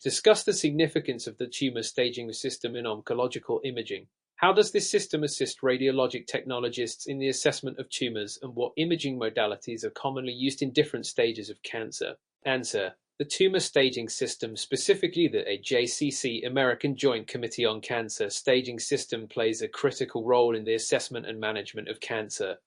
Discuss the significance of the tumor staging system in oncological imaging. How does this system assist radiologic technologists in the assessment of tumors, and what imaging modalities are commonly used in different stages of cancer? Answer. The tumor staging system, specifically the AJCC American Joint Committee on Cancer staging system, plays a critical role in the assessment and management of cancer.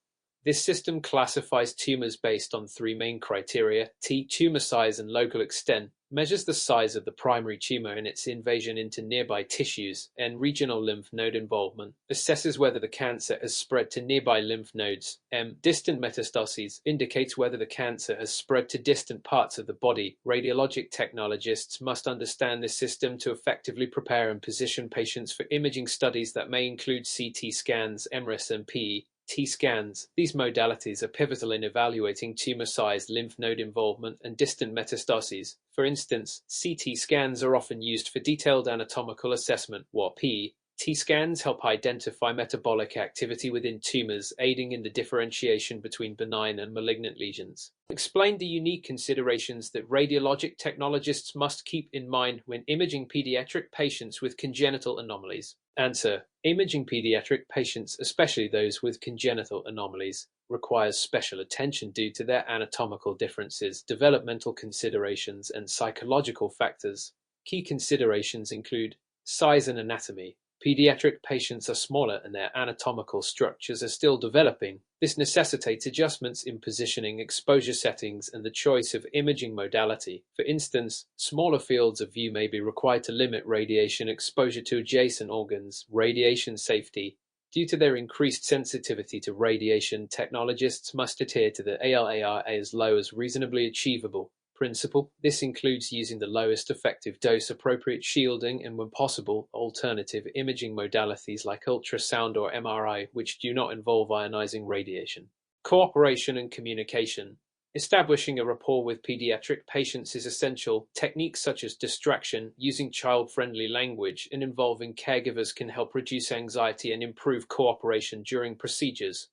This system classifies tumors based on three main criteria: tumor size and local extent, measures the size of the primary tumor and its invasion into nearby tissues, and regional lymph node involvement, assesses whether the cancer has spread to nearby lymph nodes. Distant metastases indicates whether the cancer has spread to distant parts of the body. Radiologic technologists must understand this system to effectively prepare and position patients for imaging studies that may include CT scans, MRIs, and PET scans. These modalities are pivotal in evaluating tumor size, lymph node involvement, and distant metastases. For instance, CT scans are often used for detailed anatomical assessment, while PET scans help identify metabolic activity within tumors, aiding in the differentiation between benign and malignant lesions. Explain the unique considerations that radiologic technologists must keep in mind when imaging pediatric patients with congenital anomalies. Answer. Imaging pediatric patients, especially those with congenital anomalies, requires special attention due to their anatomical differences, developmental considerations, and psychological factors. Key considerations include size and anatomy. Pediatric patients are smaller and their anatomical structures are still developing. This necessitates adjustments in positioning, exposure settings, and the choice of imaging modality. For instance, smaller fields of view may be required to limit radiation exposure to adjacent organs. Radiation safety. Due to their increased sensitivity to radiation, technologists must adhere to the ARRT as low as reasonably achievable principle. This includes using the lowest effective dose, appropriate shielding, and when possible, alternative imaging modalities like ultrasound or MRI, which do not involve ionizing radiation. Cooperation and communication. Establishing a rapport with pediatric patients is essential. Techniques such as distraction, using child-friendly language, and involving caregivers can help reduce anxiety and improve cooperation during procedures.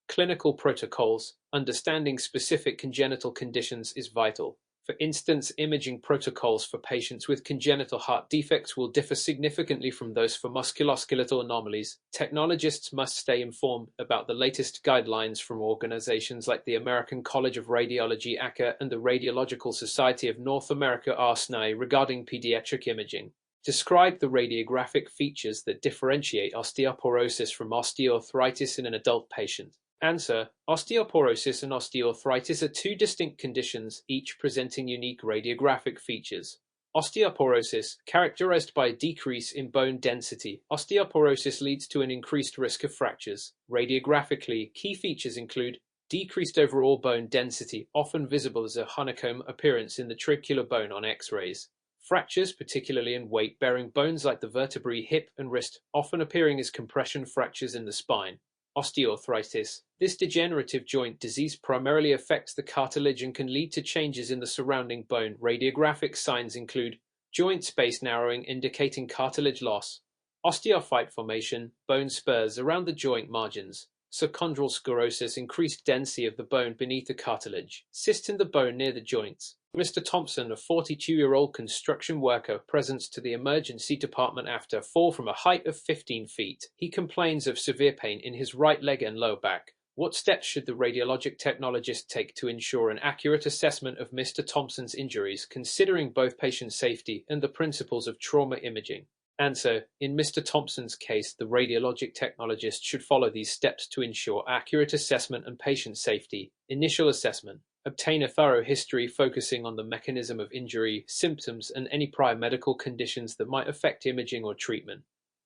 Clinical protocols. Understanding specific congenital conditions is vital. For instance, imaging protocols for patients with congenital heart defects will differ significantly from those for musculoskeletal anomalies. Technologists must stay informed about the latest guidelines from organizations like the American College of Radiology (ACA) and the Radiological Society of North America (ARRT) regarding pediatric imaging. Describe the radiographic features that differentiate osteoporosis from osteoarthritis in an adult patient. Answer. Osteoporosis and osteoarthritis are two distinct conditions, each presenting unique radiographic features. Osteoporosis, characterized by a decrease in bone density. Osteoporosis leads to an increased risk of fractures. Radiographically, key features include decreased overall bone density, often visible as a honeycomb appearance in the trabecular bone on X-rays. Fractures, particularly in weight-bearing bones like the vertebrae, hip, and wrist, often appearing as compression fractures in the spine. Osteoarthritis. This degenerative joint disease primarily affects the cartilage and can lead to changes in the surrounding bone. Radiographic signs include joint space narrowing indicating cartilage loss, osteophyte formation, bone spurs around the joint margins, subchondral sclerosis, increased density of the bone beneath the cartilage, cyst in the bone near the joints. Mr. Thompson, a 42-year-old construction worker, presents to the emergency department after a fall from a height of 15 feet. He complains of severe pain in his right leg and lower back. What steps should the radiologic technologist take to ensure an accurate assessment of Mr. Thompson's injuries, considering both patient safety and the principles of trauma imaging? Answer. In Mr. Thompson's case, the radiologic technologist should follow these steps to ensure accurate assessment and patient safety. Initial assessment. Obtain a thorough history focusing on the mechanism of injury, symptoms, and any prior medical conditions that might affect imaging or treatment.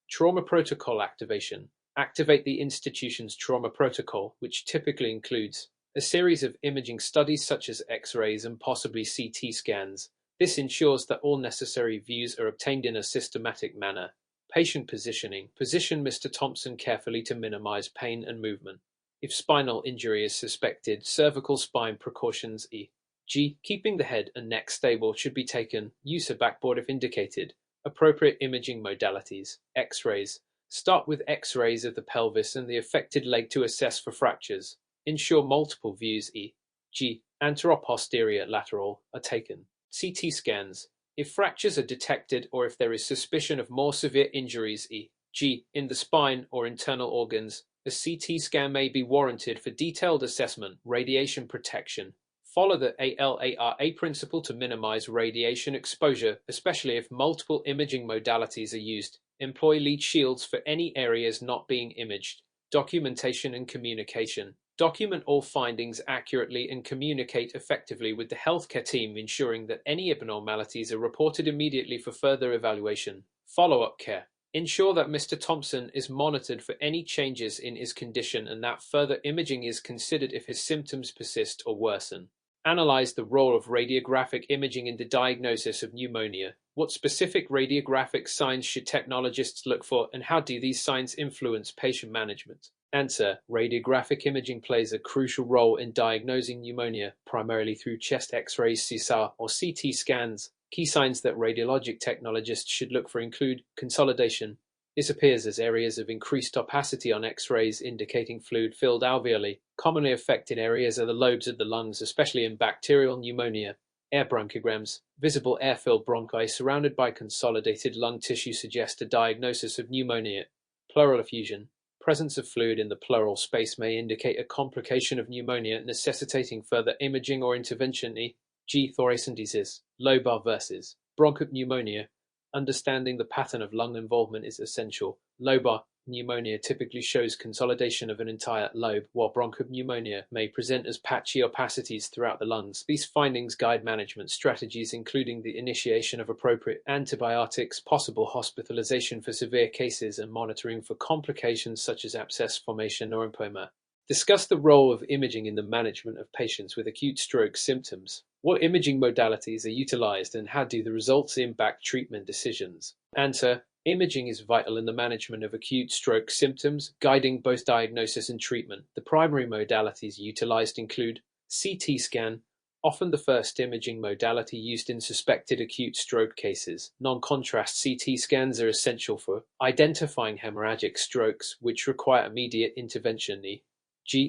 Trauma protocol activation. Activate the institution's trauma protocol, which typically includes a series of imaging studies such as X-rays and possibly CT scans. This ensures that all necessary views are obtained in a systematic manner. Patient positioning. Position Mr. Thompson carefully to minimize pain and movement. If spinal injury is suspected, cervical spine precautions e.g. keeping the head and neck stable should be taken. Use a backboard if indicated. Appropriate imaging modalities. X-rays. Start with X-rays of the pelvis and the affected leg to assess for fractures. Ensure multiple views e.g. anteroposterior lateral are taken. CT scans. If fractures are detected or if there is suspicion of more severe injuries, e.g., in the spine or internal organs, a CT scan may be warranted for detailed assessment. Radiation protection. Follow the ARRT principle to minimize radiation exposure, especially if multiple imaging modalities are used. Employ lead shields for any areas not being imaged. Documentation and communication. Document all findings accurately and communicate effectively with the healthcare team, ensuring that any abnormalities are reported immediately for further evaluation. Follow-up care. Ensure that Mr. Thompson is monitored for any changes in his condition and that further imaging is considered if his symptoms persist or worsen. Analyze the role of radiographic imaging in the diagnosis of pneumonia. What specific radiographic signs should technologists look for, and how do these signs influence patient management? Answer: radiographic imaging plays a crucial role in diagnosing pneumonia, primarily through chest X-rays, CSAR, or CT scans. Key signs that radiologic technologists should look for include consolidation. This appears as areas of increased opacity on X-rays indicating fluid-filled alveoli. Commonly affected areas are the lobes of the lungs, especially in bacterial pneumonia. Air bronchograms. Visible air-filled bronchi surrounded by consolidated lung tissue suggest a diagnosis of pneumonia. Pleural effusion. Presence of fluid in the pleural space may indicate a complication of pneumonia necessitating further imaging or intervention, e.g. thoracentesis. Lobar versus bronchopneumonia. Understanding the pattern of lung involvement is essential. Lobar pneumonia typically shows consolidation of an entire lobe, while bronchopneumonia may present as patchy opacities throughout the lungs. These findings guide management strategies, including the initiation of appropriate antibiotics, possible hospitalization for severe cases, and monitoring for complications such as abscess formation or lymphoma. Discuss the role of imaging in the management of patients with acute stroke symptoms. What imaging modalities are utilized and how do the results impact treatment decisions? Answer: imaging is vital in the management of acute stroke symptoms, guiding both diagnosis and treatment. The primary modalities utilized include CT scan, often the first imaging modality used in suspected acute stroke cases. Non-contrast CT scans are essential for identifying hemorrhagic strokes, which require immediate intervention.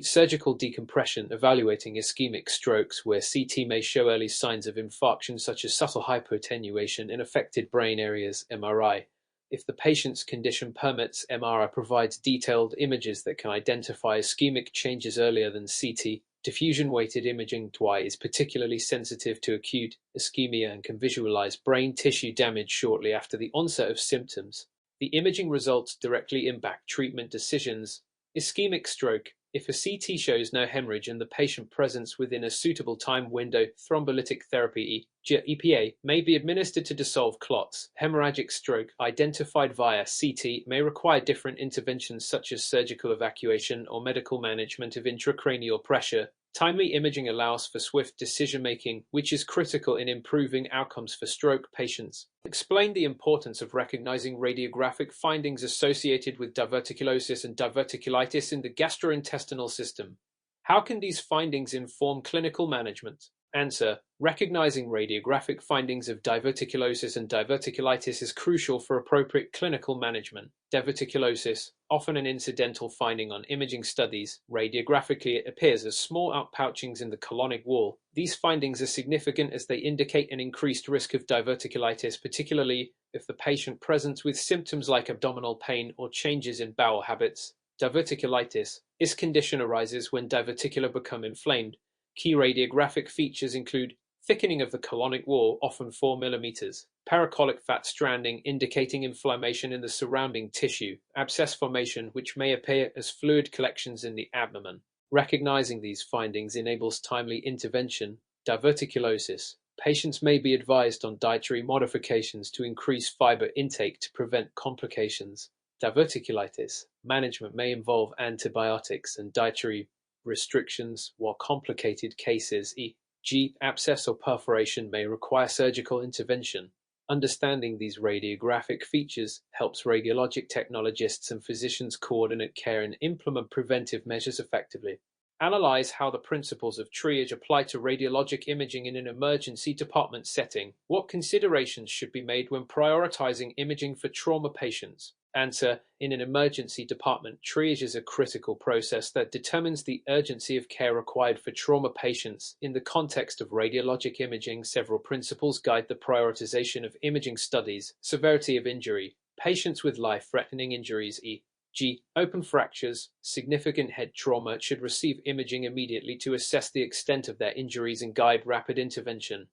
Surgical decompression, evaluating ischemic strokes, where CT may show early signs of infarction such as subtle hypoattenuation in affected brain areas. MRI. If the patient's condition permits, MRI provides detailed images that can identify ischemic changes earlier than CT. Diffusion-weighted imaging (DWI) is particularly sensitive to acute ischemia and can visualize brain tissue damage shortly after the onset of symptoms. The imaging results directly impact treatment decisions. Ischemic stroke. If a CT shows no hemorrhage and the patient presents within a suitable time window, thrombolytic therapy (EPA) may be administered to dissolve clots. Hemorrhagic stroke, identified via CT, may require different interventions such as surgical evacuation or medical management of intracranial pressure. Timely imaging allows for swift decision-making, which is critical in improving outcomes for stroke patients. Explain the importance of recognizing radiographic findings associated with diverticulosis and diverticulitis in the gastrointestinal system. How can these findings inform clinical management? Answer: recognizing radiographic findings of diverticulosis and diverticulitis is crucial for appropriate clinical management. Diverticulosis, often an incidental finding on imaging studies, radiographically it appears as small outpouchings in the colonic wall. These findings are significant as they indicate an increased risk of diverticulitis, particularly if the patient presents with symptoms like abdominal pain or changes in bowel habits. Diverticulitis. This condition arises when diverticula become inflamed. Key radiographic features include thickening of the colonic wall, often 4 mm, paracolic fat stranding indicating inflammation in the surrounding tissue, abscess formation which may appear as fluid collections in the abdomen. Recognizing these findings enables timely intervention. Diverticulosis. Patients may be advised on dietary modifications to increase fiber intake to prevent complications. Diverticulitis. Management may involve antibiotics and dietary restrictions, while complicated cases, e.g. abscess or perforation, may require surgical intervention. Understanding these radiographic features helps radiologic technologists and physicians coordinate care and implement preventive measures effectively. Analyze how the principles of triage apply to radiologic imaging in an emergency department setting. What considerations should be made when prioritizing imaging for trauma patients? Answer: in an emergency department, triage is a critical process that determines the urgency of care required for trauma patients. In the context of radiologic imaging, several principles guide the prioritization of imaging studies. Severity of injury. Patients with life-threatening injuries, e.g., open fractures, significant head trauma, should receive imaging immediately to assess the extent of their injuries and guide rapid intervention.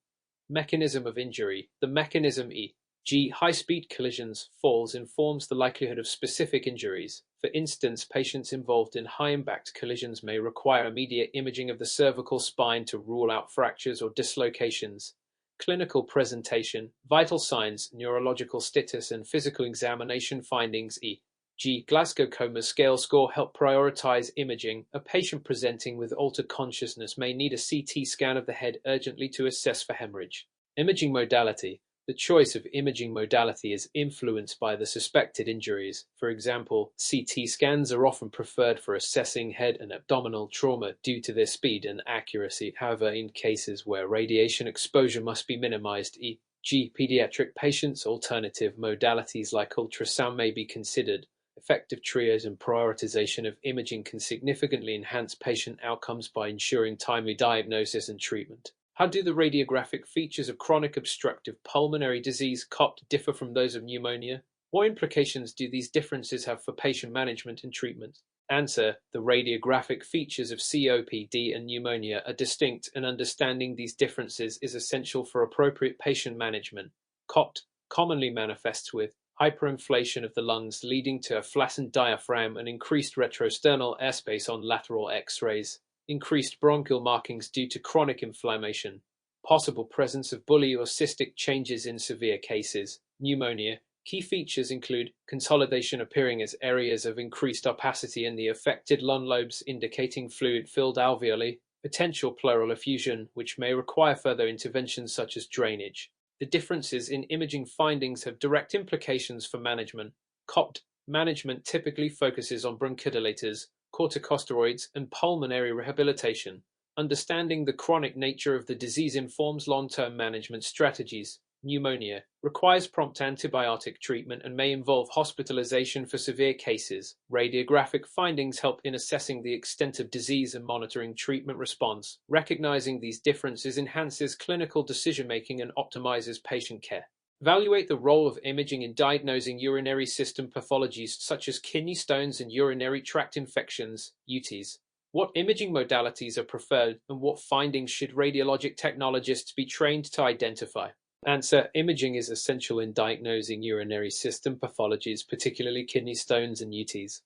Mechanism of injury. The mechanism, e.g., high-speed collisions, falls, informs the likelihood of specific injuries. For instance, patients involved in high-impact collisions may require immediate imaging of the cervical spine to rule out fractures or dislocations. Clinical presentation. Vital signs, neurological status, and physical examination findings, e.g., Glasgow Coma Scale score, help prioritize imaging. A patient presenting with altered consciousness may need a CT scan of the head urgently to assess for hemorrhage. Imaging modality. The choice of imaging modality is influenced by the suspected injuries. For example, CT scans are often preferred for assessing head and abdominal trauma due to their speed and accuracy. However, in cases where radiation exposure must be minimized, e.g., pediatric patients, alternative modalities like ultrasound may be considered. Effective triage and prioritization of imaging can significantly enhance patient outcomes by ensuring timely diagnosis and treatment. How do the radiographic features of chronic obstructive pulmonary disease (COPD) differ from those of pneumonia? What implications do these differences have for patient management and treatment? Answer: the radiographic features of COPD and pneumonia are distinct, and understanding these differences is essential for appropriate patient management. COPD commonly manifests with hyperinflation of the lungs, leading to a flattened diaphragm and increased retrosternal airspace on lateral X-rays. Increased bronchial markings due to chronic inflammation. Possible presence of bully or cystic changes in severe cases. Pneumonia. Key features include consolidation appearing as areas of increased opacity in the affected lung lobes, indicating fluid-filled alveoli. Potential pleural effusion, which may require further interventions such as drainage. The differences in imaging findings have direct implications for management. COPD management typically focuses on bronchodilators, corticosteroids, and pulmonary rehabilitation. Understanding the chronic nature of the disease informs long-term management strategies. Pneumonia requires prompt antibiotic treatment and may involve hospitalization for severe cases. Radiographic findings help in assessing the extent of disease and monitoring treatment response. Recognizing these differences enhances clinical decision-making and optimizes patient care. Evaluate the role of imaging in diagnosing urinary system pathologies such as kidney stones and urinary tract infections, UTIs. What imaging modalities are preferred, and what findings should radiologic technologists be trained to identify? Answer: imaging is essential in diagnosing urinary system pathologies, particularly kidney stones and UTIs.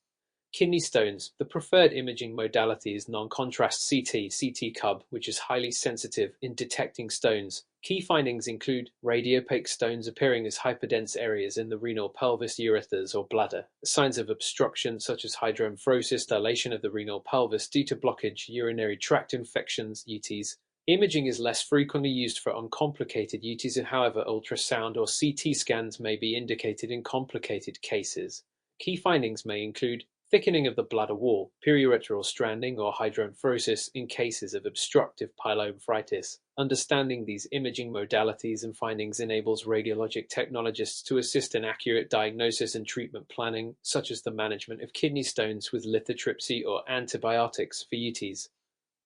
Kidney stones. The preferred imaging modality is non-contrast CT Cub, which is highly sensitive in detecting stones. Key findings include radiopaque stones appearing as hyperdense areas in the renal pelvis, ureters, or bladder. Signs of obstruction such as hydronephrosis, dilation of the renal pelvis due to blockage, urinary tract infections, UTIs. Imaging is less frequently used for uncomplicated UTIs, however, ultrasound or CT scans may be indicated in complicated cases. Key findings may include thickening of the bladder wall, periureteral stranding, or hydronephrosis in cases of obstructive pyelonephritis. Understanding these imaging modalities and findings enables radiologic technologists to assist in accurate diagnosis and treatment planning, such as the management of kidney stones with lithotripsy or antibiotics for UTIs.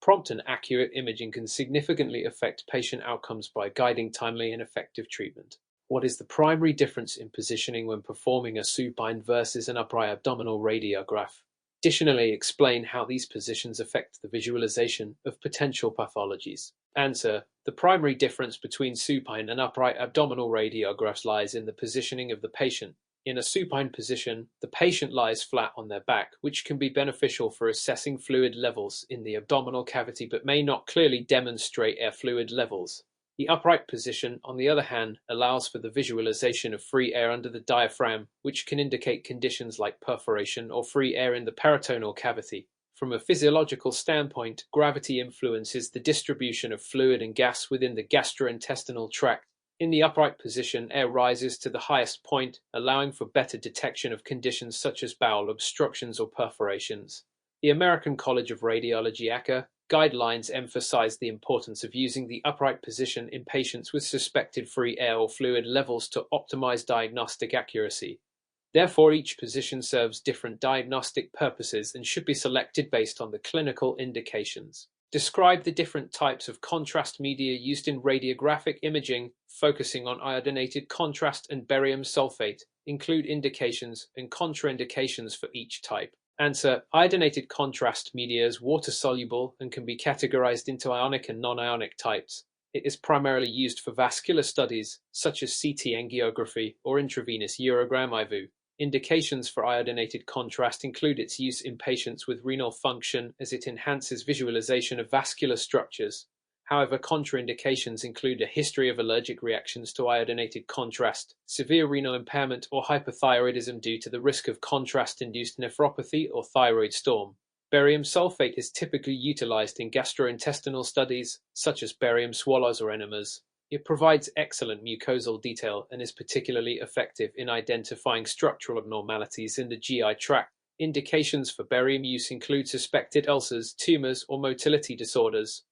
Prompt and accurate imaging can significantly affect patient outcomes by guiding timely and effective treatment. What is the primary difference in positioning when performing a supine versus an upright abdominal radiograph? Additionally, explain how these positions affect the visualization of potential pathologies. Answer: the primary difference between supine and upright abdominal radiographs lies in the positioning of the patient. In a supine position, the patient lies flat on their back, which can be beneficial for assessing fluid levels in the abdominal cavity but may not clearly demonstrate air fluid levels. The upright position, on the other hand, allows for the visualization of free air under the diaphragm, which can indicate conditions like perforation or free air in the peritoneal cavity. From a physiological standpoint, gravity influences the distribution of fluid and gas within the gastrointestinal tract. In the upright position, air rises to the highest point, allowing for better detection of conditions such as bowel obstructions or perforations. The American College of Radiology (ACA) guidelines emphasize the importance of using the upright position in patients with suspected free air or fluid levels to optimize diagnostic accuracy. Therefore, each position serves different diagnostic purposes and should be selected based on the clinical indications. Describe the different types of contrast media used in radiographic imaging, focusing on iodinated contrast and barium sulfate. Include indications and contraindications for each type. Answer: iodinated contrast media is water-soluble and can be categorized into ionic and non-ionic types. It is primarily used for vascular studies, such as CT angiography or intravenous urogram IV. Indications for iodinated contrast include its use in patients with renal function as it enhances visualization of vascular structures. However, contraindications include a history of allergic reactions to iodinated contrast, severe renal impairment, or hypothyroidism due to the risk of contrast-induced nephropathy or thyroid storm. Barium sulfate is typically utilized in gastrointestinal studies, such as barium swallows or enemas. It provides excellent mucosal detail and is particularly effective in identifying structural abnormalities in the GI tract. Indications for barium use include suspected ulcers, tumors, or motility disorders.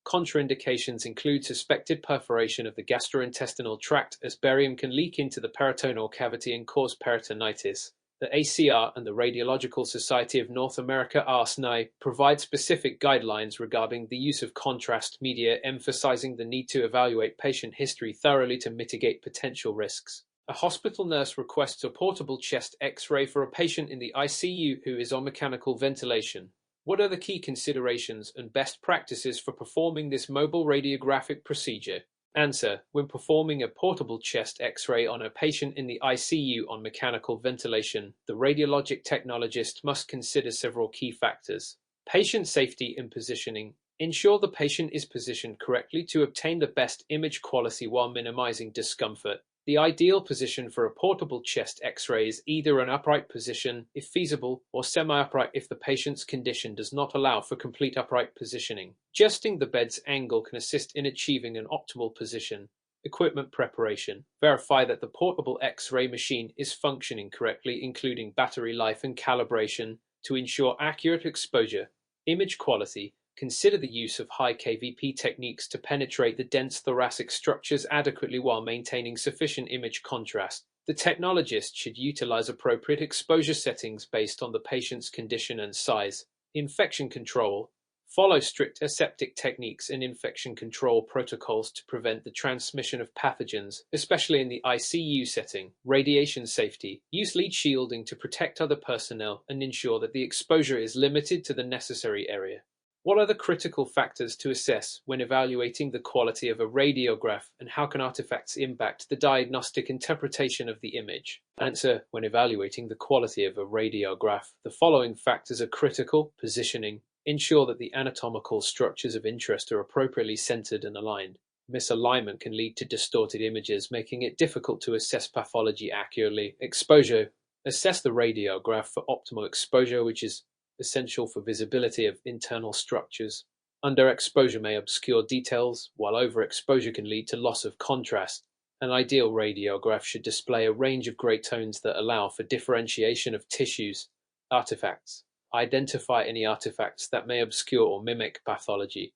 Contraindications include suspected perforation of the gastrointestinal tract, as barium can leak into the peritoneal cavity and cause peritonitis. The ACR and the Radiological Society of North America (ARRT) provide specific guidelines regarding the use of contrast media, emphasizing the need to evaluate patient history thoroughly to mitigate potential risks. A hospital nurse requests a portable chest X-ray for a patient in the ICU who is on mechanical ventilation. What are the key considerations and best practices for performing this mobile radiographic procedure? Answer: when performing a portable chest X-ray on a patient in the ICU on mechanical ventilation, the radiologic technologist must consider several key factors. Patient safety and positioning. Ensure the patient is positioned correctly to obtain the best image quality while minimizing discomfort. The ideal position for a portable chest X-ray is either an upright position, if feasible, or semi-upright if the patient's condition does not allow for complete upright positioning. Adjusting the bed's angle can assist in achieving an optimal position. Equipment preparation. Verify that the portable X-ray machine is functioning correctly, including battery life and calibration, to ensure accurate exposure. Image quality. Consider the use of high kVp techniques to penetrate the dense thoracic structures adequately while maintaining sufficient image contrast. The technologist should utilize appropriate exposure settings based on the patient's condition and size. Infection control. Follow strict aseptic techniques and infection control protocols to prevent the transmission of pathogens, especially in the ICU setting. Radiation safety. Use lead shielding to protect other personnel and ensure that the exposure is limited to the necessary area. What are the critical factors to assess when evaluating the quality of a radiograph, and how can artifacts impact the diagnostic interpretation of the image? Answer: when evaluating the quality of a radiograph, the following factors are critical. Positioning. Ensure that the anatomical structures of interest are appropriately centered and aligned. Misalignment can lead to distorted images, making it difficult to assess pathology accurately. Exposure. Assess the radiograph for optimal exposure, which is essential for visibility of internal structures. Underexposure may obscure details, while overexposure can lead to loss of contrast. An ideal radiograph should display a range of gray tones that allow for differentiation of tissues. Artifacts. Identify any artifacts that may obscure or mimic pathology.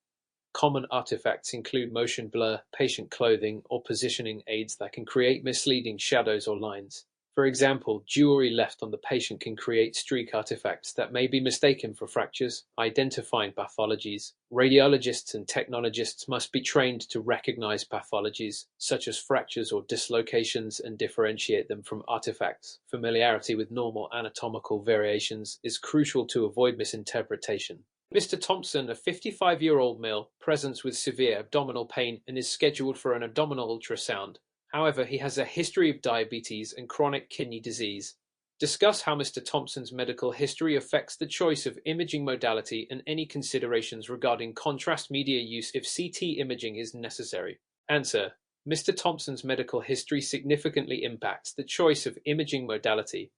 Common artifacts include motion blur, patient clothing, or positioning aids that can create misleading shadows or lines. For example, jewelry left on the patient can create streak artifacts that may be mistaken for fractures. Identifying pathologies. Radiologists and technologists must be trained to recognize pathologies, such as fractures or dislocations, and differentiate them from artifacts. Familiarity with normal anatomical variations is crucial to avoid misinterpretation. Mr. Thompson, a 55-year-old male, presents with severe abdominal pain and is scheduled for an abdominal ultrasound. However, he has a history of diabetes and chronic kidney disease. Discuss how Mr. Thompson's medical history affects the choice of imaging modality and any considerations regarding contrast media use if CT imaging is necessary. Answer: Mr. Thompson's medical history significantly impacts the choice of imaging modality.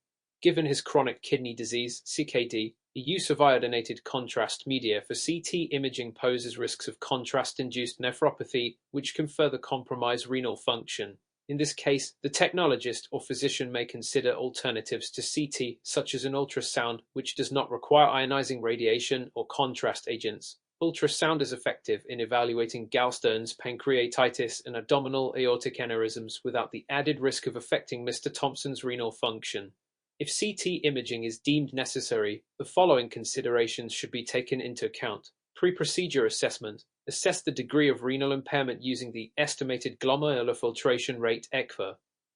Given his chronic kidney disease, CKD, the use of iodinated contrast media for CT imaging poses risks of contrast-induced nephropathy, which can further compromise renal function. In this case, the technologist or physician may consider alternatives to CT, such as an ultrasound, which does not require ionizing radiation or contrast agents. Ultrasound is effective in evaluating gallstones, pancreatitis, and abdominal aortic aneurysms without the added risk of affecting Mr. Thompson's renal function. If CT imaging is deemed necessary, the following considerations should be taken into account. Pre-procedure assessment. Assess the degree of renal impairment using the estimated glomerular filtration rate (EGFR).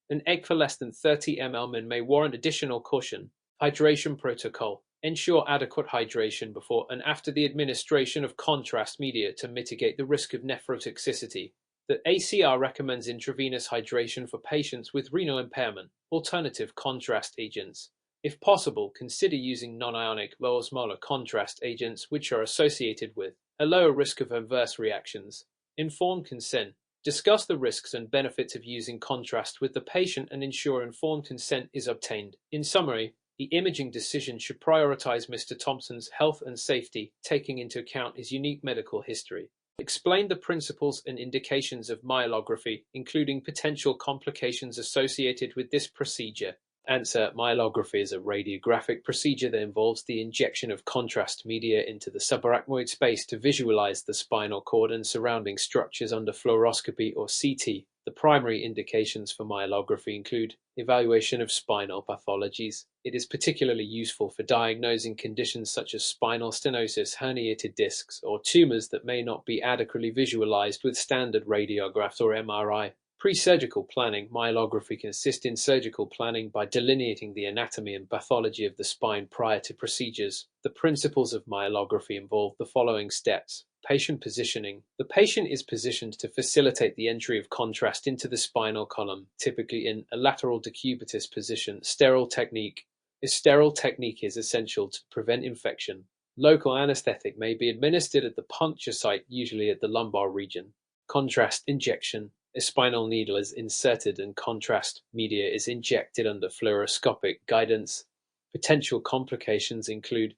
An EGFR less than 30 ml/min may warrant additional caution. Hydration protocol. Ensure adequate hydration before and after the administration of contrast media to mitigate the risk of nephrotoxicity. The ACR recommends intravenous hydration for patients with renal impairment. Alternative contrast agents. If possible, consider using non-ionic low-osmolar contrast agents which are associated with a lower risk of adverse reactions. Informed consent. Discuss the risks and benefits of using contrast with the patient and ensure informed consent is obtained. In summary, the imaging decision should prioritize Mr. Thompson's health and safety, taking into account his unique medical history. Explain the principles and indications of myelography, including potential complications associated with this procedure. Answer: myelography is a radiographic procedure that involves the injection of contrast media into the subarachnoid space to visualize the spinal cord and surrounding structures under fluoroscopy or CT. The primary indications for myelography include evaluation of spinal pathologies. It is particularly useful for diagnosing conditions such as spinal stenosis, herniated discs, or tumors that may not be adequately visualized with standard radiographs or MRI. Pre-surgical planning. Myelography can assist in surgical planning by delineating the anatomy and pathology of the spine prior to procedures. The principles of myelography involve the following steps. Patient positioning. The patient is positioned to facilitate the entry of contrast into the spinal column, typically in a lateral decubitus position. Sterile technique. A sterile technique is essential to prevent infection. Local anesthetic may be administered at the puncture site, usually at the lumbar region. Contrast injection. A spinal needle is inserted and contrast media is injected under fluoroscopic guidance. Potential complications include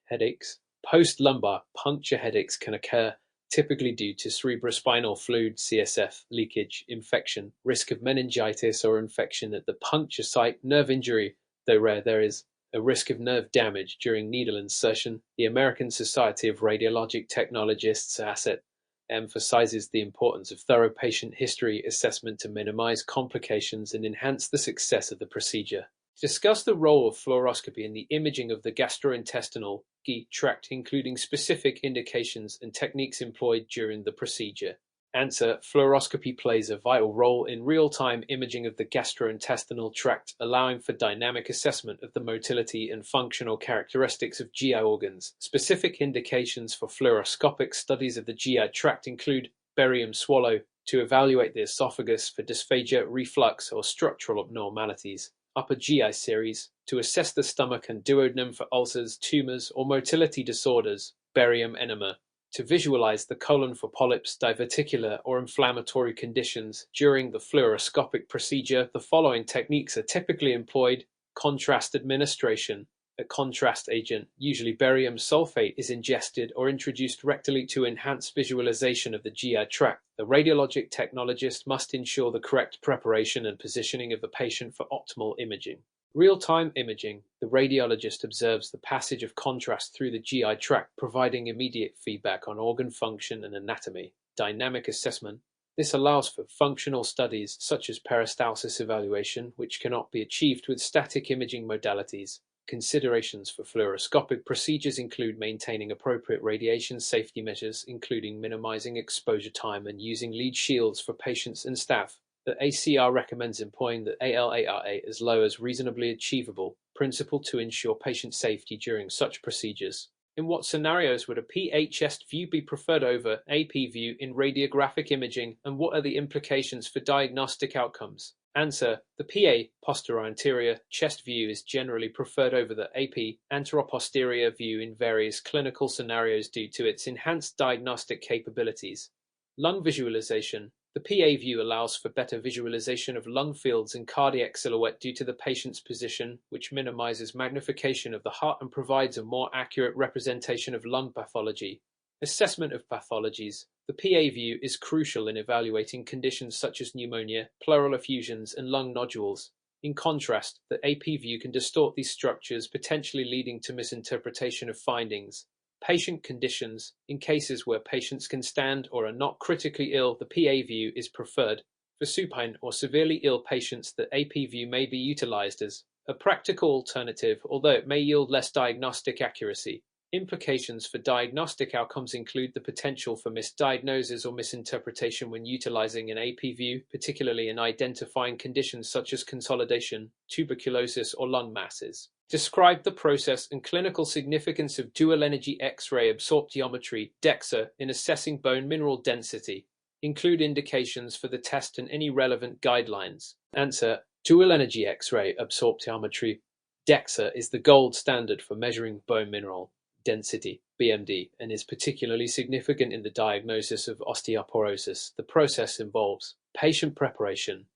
headaches. Post-lumbar puncture headaches can occur, typically due to cerebrospinal fluid (CSF) leakage, infection, risk of meningitis or infection at the puncture site, nerve injury. Though rare, there is a risk of nerve damage during needle insertion. The American Society of Radiologic Technologists (ASSET) emphasizes the importance of thorough patient history assessment to minimize complications and enhance the success of the procedure. Discuss the role of fluoroscopy in the imaging of the gastrointestinal (GI) tract, including specific indications and techniques employed during the procedure. Answer: fluoroscopy plays a vital role in real-time imaging of the gastrointestinal tract, allowing for dynamic assessment of the motility and functional characteristics of GI organs. Specific indications for fluoroscopic studies of the GI tract include barium swallow, to evaluate the esophagus for dysphagia, reflux, or structural abnormalities. Upper GI series, to assess the stomach and duodenum for ulcers, tumors, or motility disorders. Barium enema, to visualize the colon for polyps, diverticular, or inflammatory conditions. During the fluoroscopic procedure, the following techniques are typically employed. Contrast administration. A contrast agent, usually barium sulfate, is ingested or introduced rectally to enhance visualization of the GI tract. The radiologic technologist must ensure the correct preparation and positioning of the patient for optimal imaging. Real-time imaging. The radiologist observes the passage of contrast through the GI tract, providing immediate feedback on organ function and anatomy. Dynamic assessment. This allows for functional studies such as peristalsis evaluation, which cannot be achieved with static imaging modalities. Considerations for fluoroscopic procedures include maintaining appropriate radiation safety measures, including minimizing exposure time and using lead shields for patients and staff. The ACR recommends employing the ALARA as low as reasonably achievable, principle to ensure patient safety during such procedures. In what scenarios would a PA chest view be preferred over AP view in radiographic imaging, and what are the implications for diagnostic outcomes? Answer: the PA posterior-anterior chest view is generally preferred over the AP anteroposterior view in various clinical scenarios due to its enhanced diagnostic capabilities. Lung visualization. The PA view allows for better visualization of lung fields and cardiac silhouette due to the patient's position, which minimizes magnification of the heart and provides a more accurate representation of lung pathology. Assessment of pathologies. The PA view is crucial in evaluating conditions such as pneumonia, pleural effusions, and lung nodules. In contrast, the AP view can distort these structures, potentially leading to misinterpretation of findings. Patient conditions. In cases where patients can stand or are not critically ill, the PA view is preferred. For supine or severely ill patients, the AP view may be utilized as a practical alternative, although it may yield less diagnostic accuracy. Implications for diagnostic outcomes include the potential for misdiagnosis or misinterpretation when utilizing an AP view, particularly in identifying conditions such as consolidation, tuberculosis, or lung masses. Describe the process and clinical significance of dual-energy X-ray absorptiometry (DEXA) in assessing bone mineral density. Include indications for the test and any relevant guidelines. Answer: dual-energy X-ray absorptiometry (DEXA) is the gold standard for measuring bone mineral density (BMD) and is particularly significant in the diagnosis of osteoporosis. The process involves patient preparation.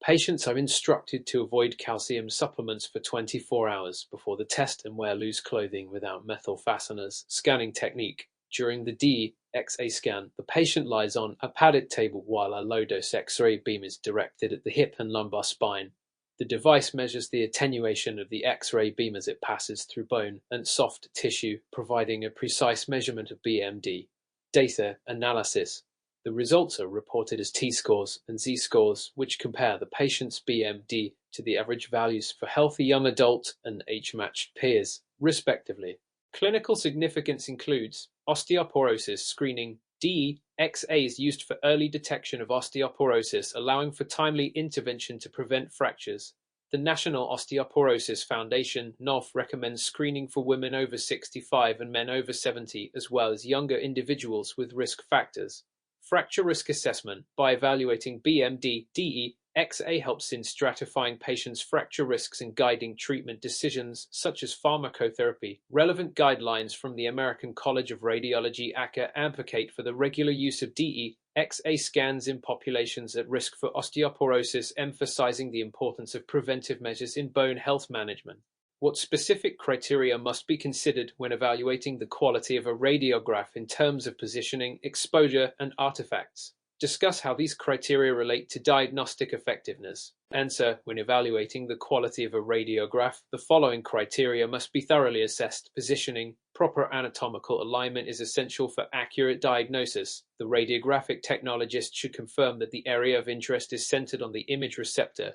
Patients are instructed to avoid calcium supplements for 24 hours before the test and wear loose clothing without methyl fasteners. Scanning technique. During the DXA scan, the patient lies on a padded table while a low-dose X-ray beam is directed at the hip and lumbar spine. The device measures the attenuation of the X-ray beam as it passes through bone and soft tissue, providing a precise measurement of BMD. Data analysis. The results are reported as T-scores and Z-scores, which compare the patient's BMD to the average values for healthy young adult and age-matched peers, respectively. Clinical significance includes osteoporosis screening. DXA is used for early detection of osteoporosis, allowing for timely intervention to prevent fractures. The National Osteoporosis Foundation (NOF) recommends screening for women over 65 and men over 70, as well as younger individuals with risk factors. Fracture risk assessment. By evaluating BMD, DXA helps in stratifying patients' fracture risks and guiding treatment decisions, such as pharmacotherapy. Relevant guidelines from the American College of Radiology (ACA) advocate for the regular use of DXA scans in populations at risk for osteoporosis, emphasizing the importance of preventive measures in bone health management. What specific criteria must be considered when evaluating the quality of a radiograph in terms of positioning, exposure, and artifacts? Discuss how these criteria relate to diagnostic effectiveness. Answer: when evaluating the quality of a radiograph, the following criteria must be thoroughly assessed. Positioning. Proper anatomical alignment is essential for accurate diagnosis. The radiographic technologist should confirm that the area of interest is centered on the image receptor.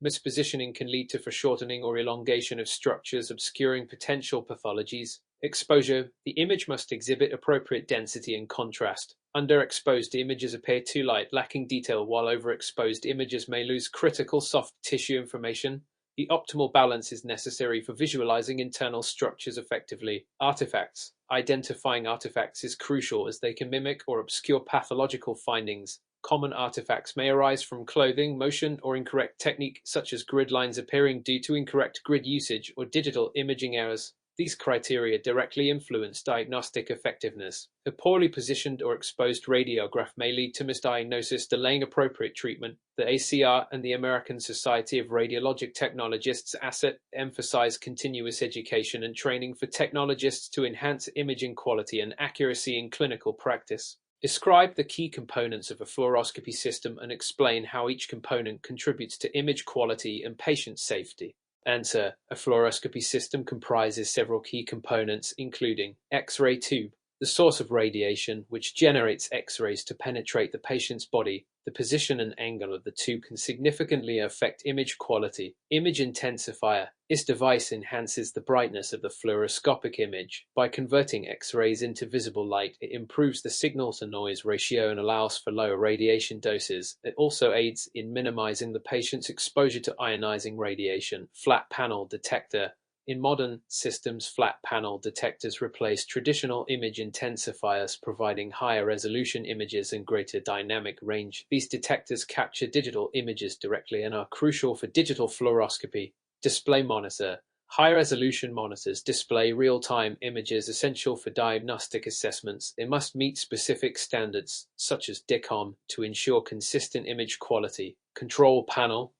Mispositioning can lead to foreshortening or elongation of structures, obscuring potential pathologies. Exposure. The image must exhibit appropriate density and contrast. Underexposed images appear too light, lacking detail, while overexposed images may lose critical soft tissue information. The optimal balance is necessary for visualizing internal structures effectively. Artifacts. Identifying artifacts is crucial as they can mimic or obscure pathological findings. Common artifacts may arise from clothing, motion, or incorrect technique, such as grid lines appearing due to incorrect grid usage or digital imaging errors. These criteria directly influence diagnostic effectiveness. A poorly positioned or exposed radiograph may lead to misdiagnosis, delaying appropriate treatment. The ACR and the American Society of Radiologic Technologists (ASSET) emphasize continuous education and training for technologists to enhance imaging quality and accuracy in clinical practice. Describe the key components of a fluoroscopy system and explain how each component contributes to image quality and patient safety. Answer: a fluoroscopy system comprises several key components, including X-ray tube, the source of radiation, which generates X-rays to penetrate the patient's body. The position and angle of the tube can significantly affect image quality. Image intensifier. This device enhances the brightness of the fluoroscopic image. By converting X-rays into visible light, it improves the signal-to-noise ratio and allows for lower radiation doses. It also aids in minimizing the patient's exposure to ionizing radiation. Flat panel detector. In modern systems, flat panel detectors replace traditional image intensifiers, providing higher resolution images and greater dynamic range. These detectors capture digital images directly and are crucial for digital fluoroscopy. Display monitor. High-resolution monitors display real-time images essential for diagnostic assessments. They must meet specific standards, such as DICOM, to ensure consistent image quality. Control panel.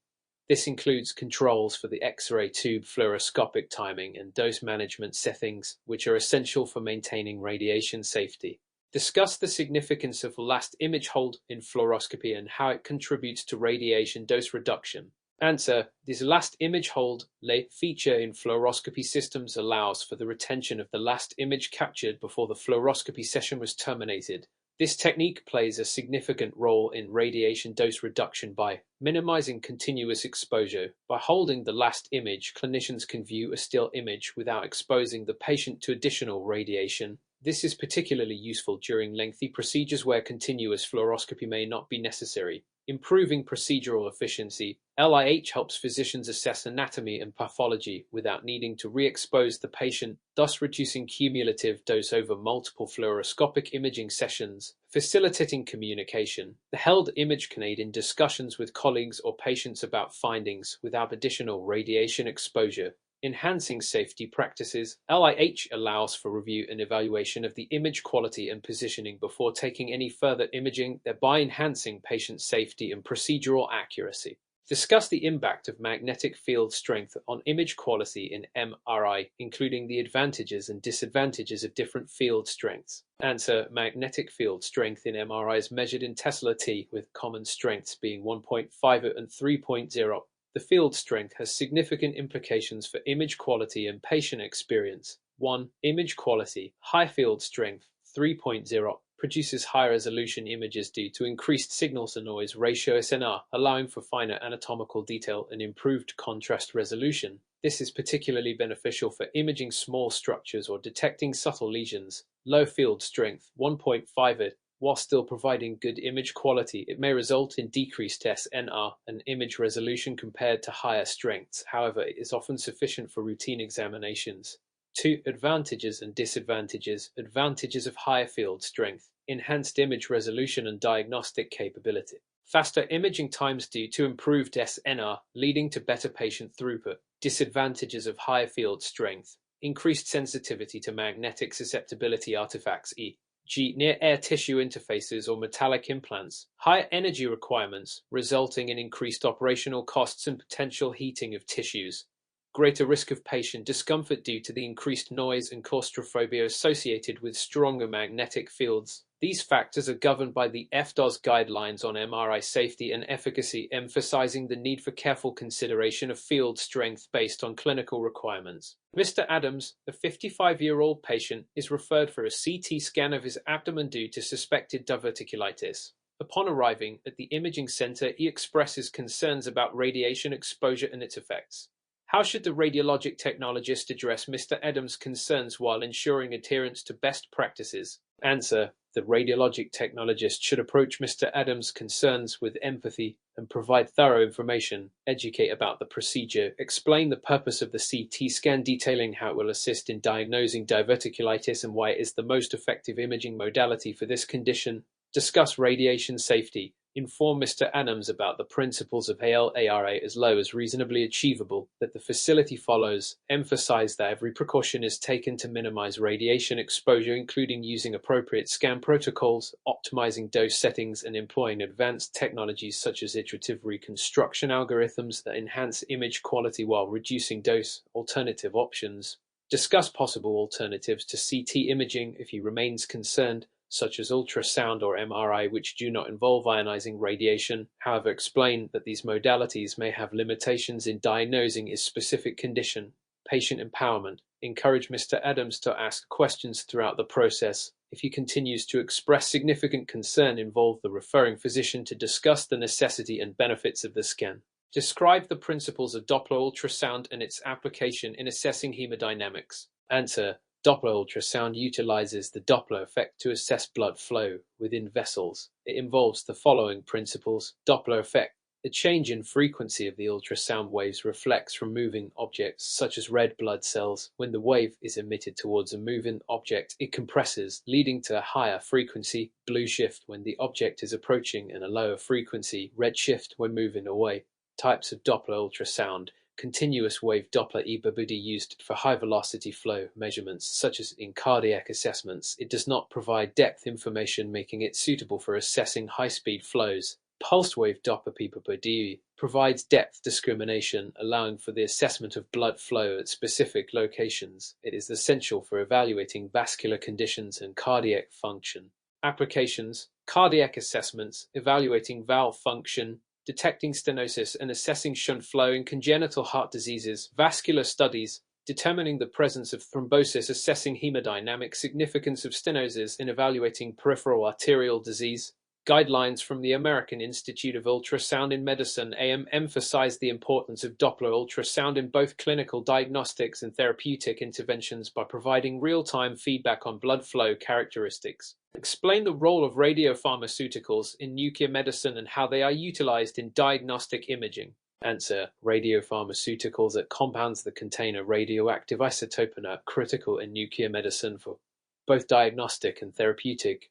This includes controls for the X-ray tube fluoroscopic timing and dose management settings, which are essential for maintaining radiation safety. Discuss the significance of last image hold in fluoroscopy and how it contributes to radiation dose reduction. Answer: this last image hold feature in fluoroscopy systems allows for the retention of the last image captured before the fluoroscopy session was terminated. This technique plays a significant role in radiation dose reduction by minimizing continuous exposure. By holding the last image, clinicians can view a still image without exposing the patient to additional radiation. This is particularly useful during lengthy procedures where continuous fluoroscopy may not be necessary. Improving procedural efficiency. LIH helps physicians assess anatomy and pathology without needing to re-expose the patient, thus reducing cumulative dose over multiple fluoroscopic imaging sessions. Facilitating communication. The held image can aid in discussions with colleagues or patients about findings without additional radiation exposure. Enhancing safety practices. LIH allows for review and evaluation of the image quality and positioning before taking any further imaging, thereby enhancing patient safety and procedural accuracy. Discuss the impact of magnetic field strength on image quality in MRI, including the advantages and disadvantages of different field strengths. Answer: magnetic field strength in MRI is measured in Tesla T, with common strengths being 1.5 and 3.0. The field strength has significant implications for image quality and patient experience. 1. Image quality. High field strength 3.0 produces high-resolution images due to increased signal-to-noise ratio (SNR), allowing for finer anatomical detail and improved contrast resolution. This is particularly beneficial for imaging small structures or detecting subtle lesions. Low field strength 1.5. While still providing good image quality, it may result in decreased SNR and image resolution compared to higher strengths. However, it is often sufficient for routine examinations. 2. Advantages and disadvantages. Advantages of higher field strength. Enhanced image resolution and diagnostic capability. Faster imaging times due to improved SNR, leading to better patient throughput. Disadvantages of higher field strength. Increased sensitivity to magnetic susceptibility artifacts e.g. near-air tissue interfaces or metallic implants. Higher energy requirements, resulting in increased operational costs and potential heating of tissues. Greater risk of patient discomfort due to the increased noise and claustrophobia associated with stronger magnetic fields. These factors are governed by the FDOS guidelines on MRI safety and efficacy, emphasizing the need for careful consideration of field strength based on clinical requirements. Mr. Adams, a 55-year-old patient, is referred for a CT scan of his abdomen due to suspected diverticulitis. Upon arriving at the imaging center, he expresses concerns about radiation exposure and its effects. How should the radiologic technologist address Mr. Adams' concerns while ensuring adherence to best practices? Answer: the radiologic technologist should approach Mr. Adams' concerns with empathy and provide thorough information, educate about the procedure, explain the purpose of the CT scan, detailing how it will assist in diagnosing diverticulitis and why it is the most effective imaging modality for this condition, discuss radiation safety, inform Mr. Adams about the principles of ARRT as low as reasonably achievable, that the facility follows, emphasize that every precaution is taken to minimize radiation exposure, including using appropriate scan protocols, optimizing dose settings, and employing advanced technologies such as iterative reconstruction algorithms that enhance image quality while reducing dose. Alternative options. Discuss possible alternatives to CT imaging if he remains concerned, such as ultrasound or MRI, which do not involve ionizing radiation. However, explain that these modalities may have limitations in diagnosing his specific condition. Patient empowerment. Encourage Mr. Adams to ask questions throughout the process. If he continues to express significant concern, involve the referring physician to discuss the necessity and benefits of the scan. Describe the principles of Doppler ultrasound and its application in assessing hemodynamics. Answer: Doppler ultrasound utilizes the Doppler effect to assess blood flow within vessels. It involves the following principles. Doppler effect. The change in frequency of the ultrasound waves reflects from moving objects, such as red blood cells. When the wave is emitted towards a moving object, it compresses, leading to a higher frequency, blue shift, when the object is approaching, and a lower frequency, red shift, when moving away. Types of Doppler ultrasound. Continuous wave Doppler EBUD used for high-velocity flow measurements, such as in cardiac assessments. It does not provide depth information, making it suitable for assessing high-speed flows. Pulsed wave Doppler EBUD provides depth discrimination, allowing for the assessment of blood flow at specific locations. It is essential for evaluating vascular conditions and cardiac function. Applications: cardiac assessments, evaluating valve function, detecting stenosis and assessing shunt flow in congenital heart diseases, vascular studies, determining the presence of thrombosis, assessing hemodynamic significance of stenosis in evaluating peripheral arterial disease. Guidelines from the American Institute of Ultrasound in Medicine (AM) emphasize the importance of Doppler ultrasound in both clinical diagnostics and therapeutic interventions by providing real-time feedback on blood flow characteristics. Explain the role of radiopharmaceuticals in nuclear medicine and how they are utilized in diagnostic imaging. Answer: radiopharmaceuticals are compounds that contain a radioactive isotope and are critical in nuclear medicine for both diagnostic and therapeutic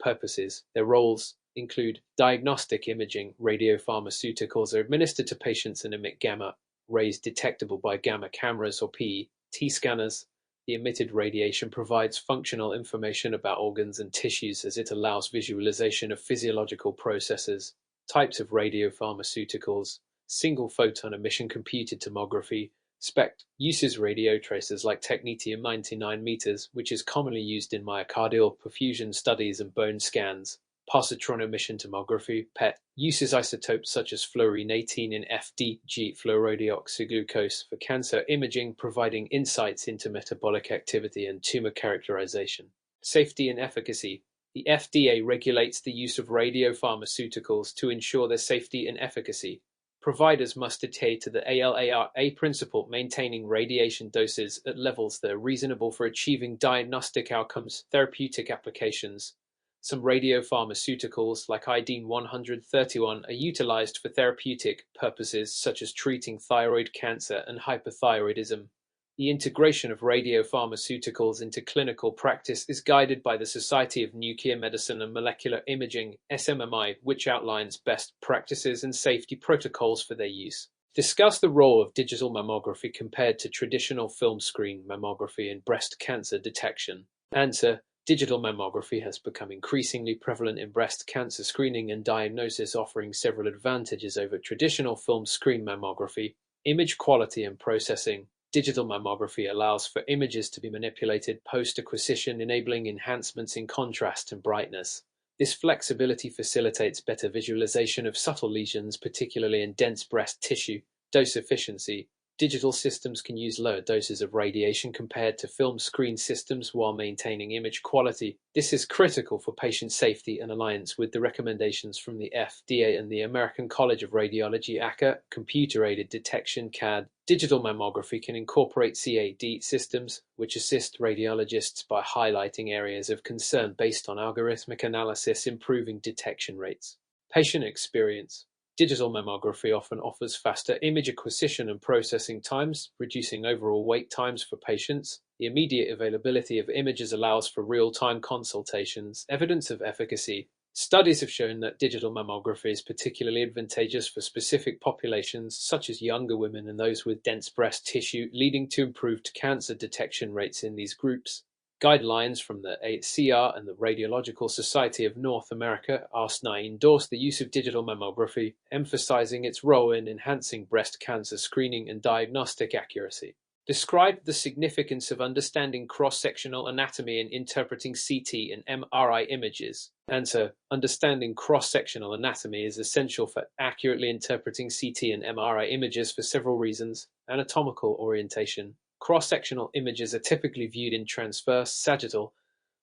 purposes. Their roles include diagnostic imaging. Radiopharmaceuticals are administered to patients and emit gamma rays detectable by gamma cameras or PET scanners. The emitted radiation provides functional information about organs and tissues as it allows visualization of physiological processes. Types of radiopharmaceuticals: single photon emission computed tomography, SPECT, uses radio tracers like technetium 99 meters, which is commonly used in myocardial perfusion studies and bone scans. Positron emission tomography, PET, uses isotopes such as fluorine-18 in FDG, fluorodeoxyglucose, for cancer imaging, providing insights into metabolic activity and tumor characterization. Safety and efficacy. The FDA regulates the use of radiopharmaceuticals to ensure their safety and efficacy. Providers must adhere to the ARRT principle, maintaining radiation doses at levels that are reasonable for achieving diagnostic outcomes. Therapeutic applications. Some radiopharmaceuticals, like iodine-131, are utilized for therapeutic purposes such as treating thyroid cancer and hypothyroidism. The integration of radiopharmaceuticals into clinical practice is guided by the Society of Nuclear Medicine and Molecular Imaging (SMMI), which outlines best practices and safety protocols for their use. Discuss the role of digital mammography compared to traditional film screen mammography in breast cancer detection. Answer: digital mammography has become increasingly prevalent in breast cancer screening and diagnosis, offering several advantages over traditional film screen mammography. Image quality and processing. Digital mammography allows for images to be manipulated post-acquisition, enabling enhancements in contrast and brightness. This flexibility facilitates better visualization of subtle lesions, particularly in dense breast tissue. Dose efficiency. Digital systems can use lower doses of radiation compared to film screen systems while maintaining image quality. This is critical for patient safety and aligns with the recommendations from the FDA and the American College of Radiology (ACA). Computer-aided detection (CAD). Digital mammography can incorporate CAD systems, which assist radiologists by highlighting areas of concern based on algorithmic analysis, improving detection rates. Patient experience. Digital mammography often offers faster image acquisition and processing times, reducing overall wait times for patients. The immediate availability of images allows for real-time consultations. Evidence of efficacy. Studies have shown that digital mammography is particularly advantageous for specific populations, such as younger women and those with dense breast tissue, leading to improved cancer detection rates in these groups. Guidelines from the ACR and the Radiological Society of North America (ARRT) endorse the use of digital mammography, emphasizing its role in enhancing breast cancer screening and diagnostic accuracy. Describe the significance of understanding cross-sectional anatomy in interpreting CT and MRI images. Answer: understanding cross-sectional anatomy is essential for accurately interpreting CT and MRI images for several reasons. Anatomical orientation. Cross-sectional images are typically viewed in transverse, sagittal,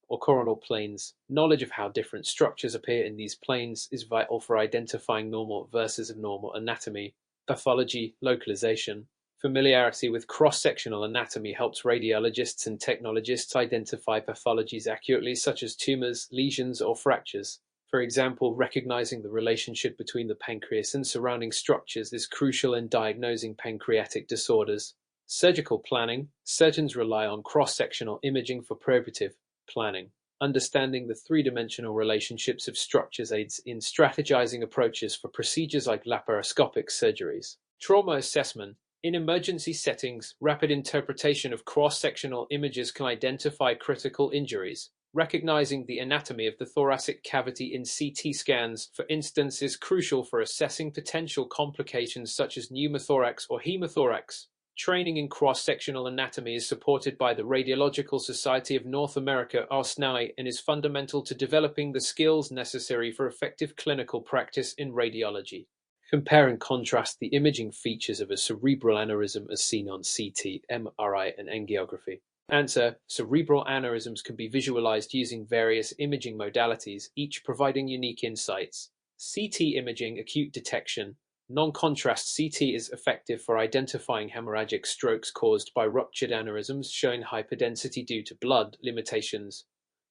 or coronal planes. Knowledge of how different structures appear in these planes is vital for identifying normal versus abnormal anatomy. Pathology, localization. Familiarity with cross-sectional anatomy helps radiologists and technologists identify pathologies accurately, such as tumors, lesions, or fractures. For example, recognizing the relationship between the pancreas and surrounding structures is crucial in diagnosing pancreatic disorders. Surgical planning. Surgeons rely on cross-sectional imaging for preoperative planning. Understanding the three-dimensional relationships of structures aids in strategizing approaches for procedures like laparoscopic surgeries. Trauma assessment. In emergency settings, rapid interpretation of cross-sectional images can identify critical injuries. Recognizing the anatomy of the thoracic cavity in CT scans, for instance, is crucial for assessing potential complications such as pneumothorax or hemothorax. Training in cross-sectional anatomy is supported by the Radiological Society of North America (ARRT) and is fundamental to developing the skills necessary for effective clinical practice in radiology. Compare and contrast the imaging features of a cerebral aneurysm as seen on CT, MRI, and angiography. Answer: cerebral aneurysms can be visualized using various imaging modalities, each providing unique insights. CT imaging, acute detection. Non-contrast CT is effective for identifying hemorrhagic strokes caused by ruptured aneurysms, showing hyperdensity due to blood limitations.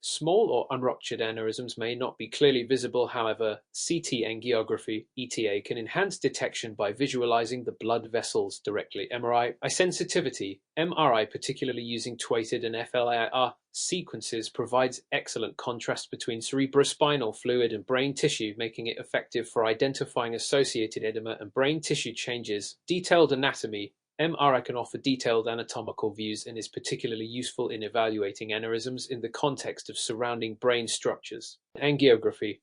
Small or unruptured aneurysms may not be clearly visible, however, CT angiography (ETA) can enhance detection by visualizing the blood vessels directly. MRI sensitivity. MRI, particularly using twaited and FLIR sequences, provides excellent contrast between cerebrospinal fluid and brain tissue, making it effective for identifying associated edema and brain tissue changes. Detailed anatomy. MRI can offer detailed anatomical views and is particularly useful in evaluating aneurysms in the context of surrounding brain structures. Angiography.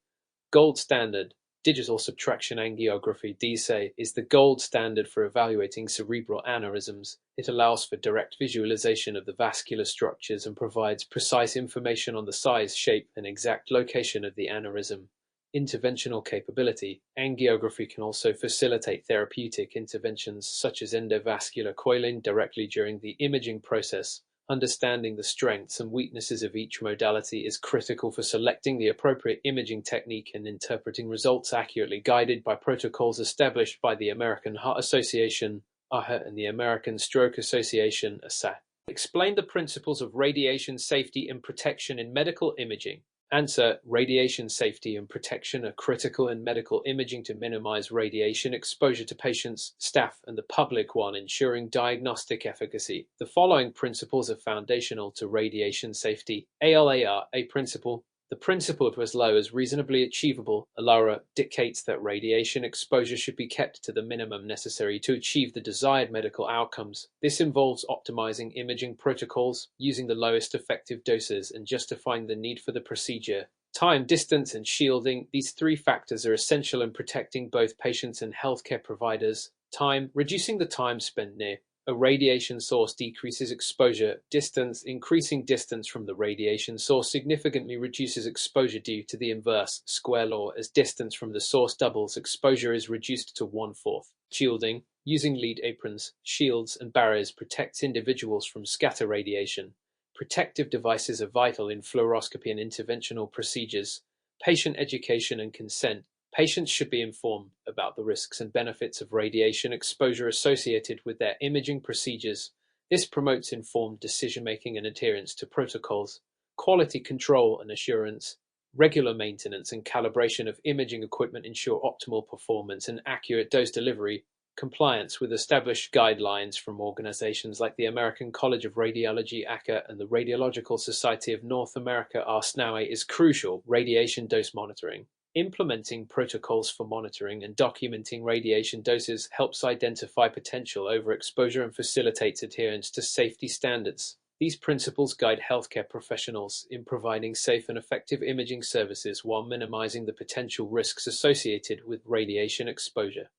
Gold standard. Digital subtraction angiography (DSA) is the gold standard for evaluating cerebral aneurysms. It allows for direct visualization of the vascular structures and provides precise information on the size, shape, and exact location of the aneurysm. Interventional capability. Angiography can also facilitate therapeutic interventions such as endovascular coiling directly during the imaging process. Understanding the strengths and weaknesses of each modality is critical for selecting the appropriate imaging technique and interpreting results accurately, guided by protocols established by the American Heart Association (ARRT) and the American Stroke Association (ASAT). Explain the principles of radiation safety and protection in medical imaging. Answer: radiation safety and protection are critical in medical imaging to minimize radiation exposure to patients, staff, and the public while ensuring diagnostic efficacy. The following principles are foundational to radiation safety. ALAR, a principle. The principle of as low as reasonably achievable, ALARA, dictates that radiation exposure should be kept to the minimum necessary to achieve the desired medical outcomes. This involves optimizing imaging protocols, using the lowest effective doses, and justifying the need for the procedure. Time, distance, and shielding. These three factors are essential in protecting both patients and healthcare providers. Time, reducing the time spent near a radiation source decreases exposure. Distance, increasing distance from the radiation source significantly reduces exposure due to the inverse square law. As distance from the source doubles, exposure is reduced to 1/4. Shielding, using lead aprons, shields, and barriers protects individuals from scatter radiation. Protective devices are vital in fluoroscopy and interventional procedures. Patient education and consent. Patients should be informed about the risks and benefits of radiation exposure associated with their imaging procedures. This promotes informed decision-making and adherence to protocols. Quality control and assurance. Regular maintenance and calibration of imaging equipment ensure optimal performance and accurate dose delivery. Compliance with established guidelines from organizations like the American College of Radiology (ACA) and the Radiological Society of North America (RSNAE) is crucial. Radiation dose monitoring. Implementing protocols for monitoring and documenting radiation doses helps identify potential overexposure and facilitates adherence to safety standards. These principles guide healthcare professionals in providing safe and effective imaging services while minimizing the potential risks associated with radiation exposure.